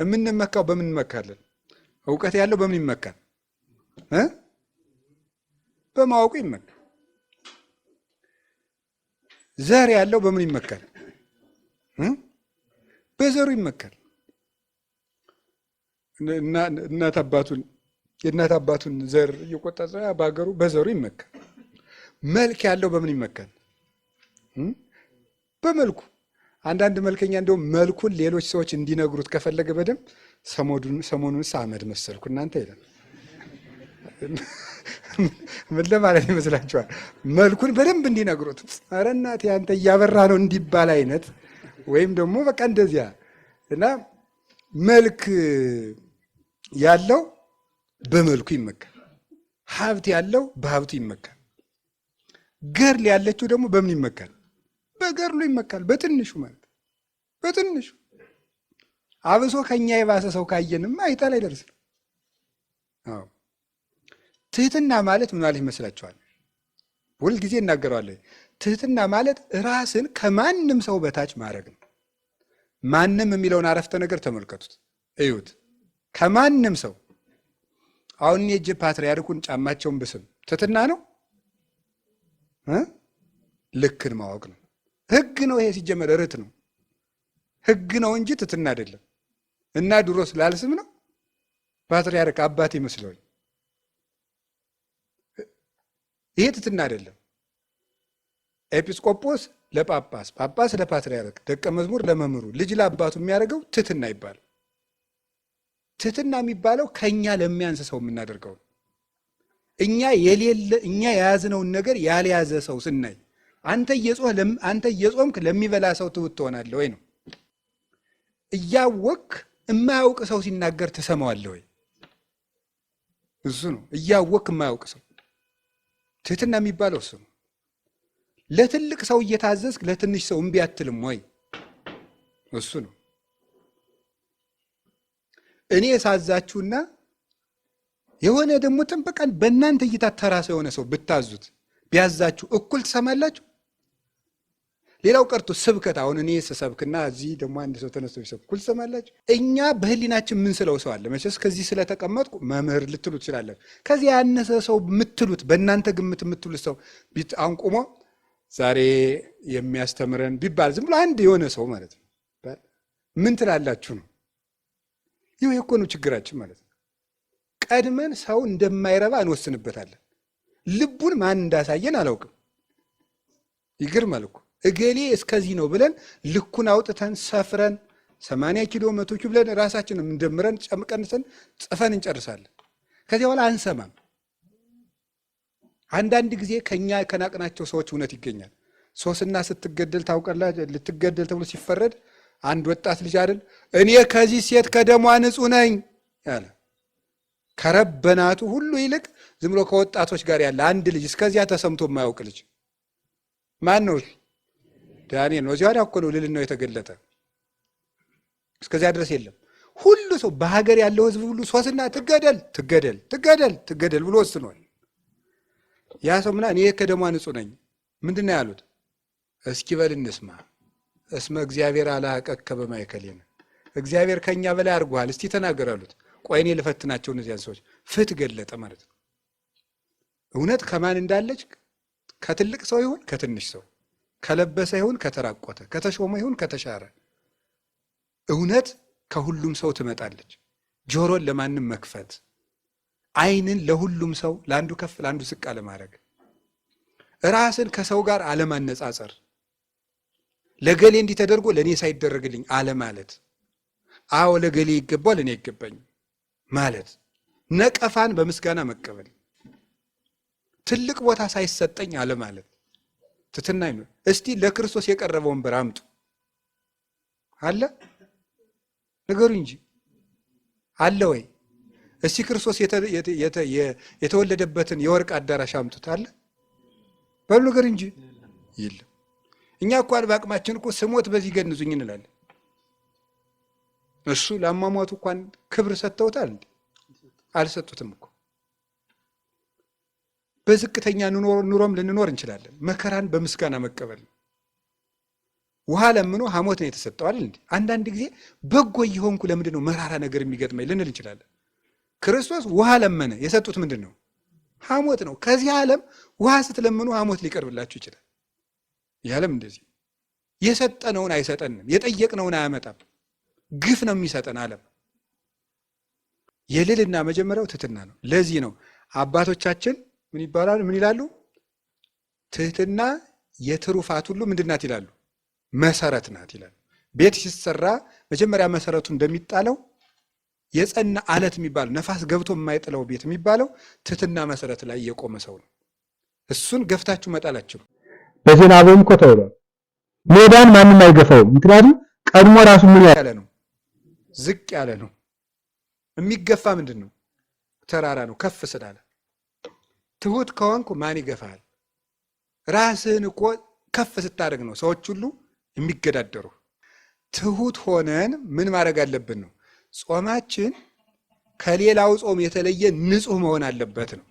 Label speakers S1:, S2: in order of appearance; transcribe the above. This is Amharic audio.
S1: የምንመካው በምን እንመካለን? እውቀት ያለው በምን ይመካል? በማወቁ ይመካል። ዘር ያለው በምን ይመካል? በዘሩ ይመካል። የእናት አባቱን ዘር እየቆጠረ በሀገሩ በዘሩ ይመካል። መልክ ያለው በምን ይመካል? በመልኩ። አንዳንድ መልከኛ እንደውም መልኩን ሌሎች ሰዎች እንዲነግሩት ከፈለገ በደንብ ሰሞኑን አመድ መሰልኩ እናንተ ይላል። ምን ለማለት ይመስላችኋል? መልኩን በደንብ እንዲነግሩት፣ ኧረ እናቴ አንተ እያበራ ነው እንዲባል አይነት፣ ወይም ደግሞ በቃ እንደዚያ እና መልክ ያለው በመልኩ ይመካል። ሀብት ያለው በሀብቱ ይመካል። ገድል ያለችው ደግሞ በምን ይመካል? በገድሉ ይመካል። በትንሹ ማለት በትንሹ አብሶ ከኛ የባሰ ሰው ካየንማ አይጣል አይደርስም። አዎ ትህትና ማለት ምን ማለት ይመስላችኋል? ሁልጊዜ እናገረዋለሁ። ትህትና ማለት ራስን ከማንም ሰው በታች ማድረግ ነው። ማንም የሚለውን አረፍተ ነገር ተመልከቱት፣ እዩት። ከማንም ሰው አሁን የእጅ ፓትርያርኩን ጫማቸውን ብስም ትህትና ነው? ልክን ማወቅ ነው። ህግ ነው። ይሄ ሲጀመር ርት ነው። ህግ ነው እንጂ ትህትና አይደለም። እና ድሮ ስላልስም ነው ፓትርያርክ አባቴ መስሎኝ። ይሄ ትህትና አይደለም። ኤጲስቆጶስ ለጳጳስ፣ ጳጳስ ለፓትርያርክ፣ ደቀ መዝሙር ለመምህሩ፣ ልጅ ለአባቱ የሚያደርገው ትህትና ይባላል። ትህትና የሚባለው ከኛ ለሚያንስ ሰው የምናደርገው ነው። እኛ የያዝነውን ነገር ያልያዘ ሰው ስናይ አንተ እየጾምክ ለሚበላ ሰው ትውት ትሆናለህ ወይ ነው። እያወክ የማያውቅ ሰው ሲናገር ትሰማዋለህ ወይ? እሱ ነው እያወክ የማያውቅ ሰው። ትህትና የሚባለው እሱ ነው። ለትልቅ ሰው እየታዘዝክ ለትንሽ ሰው እምቢ አትልም ወይ? እሱ ነው። እኔ ሳዛችሁና የሆነ ደግሞ ጥንበቃን በእናንተ እይታ ተራ ሰው የሆነ ሰው ብታዙት ቢያዛችሁ እኩል ትሰማላችሁ? ሌላው ቀርቶ ስብከት፣ አሁን እኔ ስሰብክና እዚህ ደግሞ አንድ ሰው ተነስቶ ቢሰብክ እኩል ትሰማላችሁ? እኛ በህሊናችን ምን ስለው ሰው አለ መቼስ ከዚህ ስለተቀመጥኩ መምህር ልትሉ ትችላለን። ከዚህ ያነሰ ሰው የምትሉት በእናንተ ግምት የምትሉት ሰው አንቁሞ ዛሬ የሚያስተምረን ቢባል ዝም ብሎ አንድ የሆነ ሰው ማለት ነው ምን ትላላችሁ ነው? ይህ እኮ ነው ችግራችን ማለት ነው። ቀድመን ሰው እንደማይረባ እንወስንበታለን። ልቡን ማን እንዳሳየን አላውቅም። ይገርማል እኮ እገሌ እስከዚህ ነው ብለን ልኩን አውጥተን ሰፍረን 80 ኪሎ 100 ኪሎ ብለን ራሳችንን እንደምረን ጨምቀንሰን ጽፈን እንጨርሳለን። ከዚያ በኋላ አንሰማም። አንዳንድ ጊዜ ከኛ ከናቅናቸው ሰዎች እውነት ይገኛል። ሶስና ስትገደል ታውቃላችሁ። ልትገደል ተብሎ ሲፈረድ አንድ ወጣት ልጅ አይደል እኔ ከዚህ ሴት ከደሟ ንጹሕ ነኝ ያለ ከረበናቱ ሁሉ ይልቅ ዝም ብሎ ከወጣቶች ጋር ያለ አንድ ልጅ እስከዚያ ተሰምቶ የማያውቅ ልጅ ማን ነው? ዳንኤል ነው። እዚያ እኮ ነው ልዕልናው የተገለጠ። እስከዚያ ድረስ የለም። ሁሉ ሰው በሀገር ያለው ሕዝብ ሁሉ ሶስና ትገደል ትገደል ትገደል ትገደል ብሎ ወስኗል። ያ ሰው ምና እኔ ከደሟ ንጹሕ ነኝ ምንድን ነው ያሉት? እስኪ በል እንስማ። እስመ እግዚአብሔር አልሐቀከ በማእከሌነ፣ እግዚአብሔር ከኛ በላይ አድርጎሃል፣ እስቲ ተናገር አሉት። ቆይ እኔ ልፈትናቸው እነዚያን ሰዎች። ፍት ገለጠ ማለት ነው። እውነት ከማን እንዳለች ከትልቅ ሰው ይሁን ከትንሽ ሰው፣ ከለበሰ ይሁን ከተራቆተ፣ ከተሾመ ይሁን ከተሻረ፣ እውነት ከሁሉም ሰው ትመጣለች። ጆሮን ለማንም መክፈት፣ ዓይንን ለሁሉም ሰው ለአንዱ ከፍ ለአንዱ ዝቅ አለማድረግ፣ ራስን ከሰው ጋር አለማነጻጸር፣ ለገሌ እንዲህ ተደርጎ ለእኔ ሳይደረግልኝ አለማለት፣ አዎ ለገሌ ይገባል እኔ አይገባኝም ማለት፣ ነቀፋን በምስጋና መቀበል፣ ትልቅ ቦታ ሳይሰጠኝ አለማለት ትሕትና ነው። እስቲ ለክርስቶስ የቀረበ ወንበር አምጡ አለ ነገሩ እንጂ አለ ወይ? እስቲ ክርስቶስ የተወለደበትን የወርቅ አዳራሽ አምጡት አለ በሉ ነገር እንጂ የለም። እኛ እኮ በአቅማችን እኮ ስሞት በዚህ ገንዙኝ እንላለን። እሱ ለአሟሟቱ እንኳን ክብር ሰጥተውታል እንዴ? አልሰጡትም እኮ። በዝቅተኛ ኑሮም ልንኖር እንችላለን። መከራን በምስጋና መቀበል፣ ውሃ ለምኖ ሐሞት ነው የተሰጠው አይደል እንዴ? አንዳንድ ጊዜ በጎ እየሆንኩ ለምንድን ነው መራራ ነገር የሚገጥመኝ ልንል እንችላለን። ክርስቶስ ውሃ ለመነ፣ የሰጡት ምንድን ነው? ሐሞት ነው። ከዚህ ዓለም ውሃ ስትለምኑ ሐሞት ሊቀርብላችሁ ይችላል። ይህ ዓለም እንደዚህ የሰጠነውን አይሰጠንም፣ የጠየቅነውን አያመጣም። ግፍ ነው የሚሰጠን ዓለም። የልዕልና መጀመሪያው ትሕትና ነው። ለዚህ ነው አባቶቻችን ምን ይባላሉ? ምን ይላሉ? ትሕትና የትሩፋት ሁሉ ምንድን ናት ይላሉ? መሰረት ናት ይላሉ። ቤት ሲሰራ መጀመሪያ መሰረቱ እንደሚጣለው የጸና አለት የሚባለው ነፋስ ገብቶ የማይጥለው ቤት የሚባለው ትሕትና መሰረት ላይ የቆመ ሰው ነው። እሱን ገፍታችሁ መጣላችሁ።
S2: በዜና አበውም እኮ ተብሏል፣ ሜዳን ማንም አይገፋውም። ምክንያቱም ቀድሞ ራሱ ምን ያለ ነው?
S1: ዝቅ ያለ ነው። የሚገፋ ምንድን ነው? ተራራ ነው። ከፍ ስላለ ትሁት ከሆንኩ ማን ይገፋል? ራስህን እኮ ከፍ ስታደርግ ነው ሰዎች ሁሉ የሚገዳደሩ። ትሁት ሆነን ምን ማድረግ አለብን ነው? ጾማችን ከሌላው ጾም የተለየ ንጹህ መሆን አለበት ነው።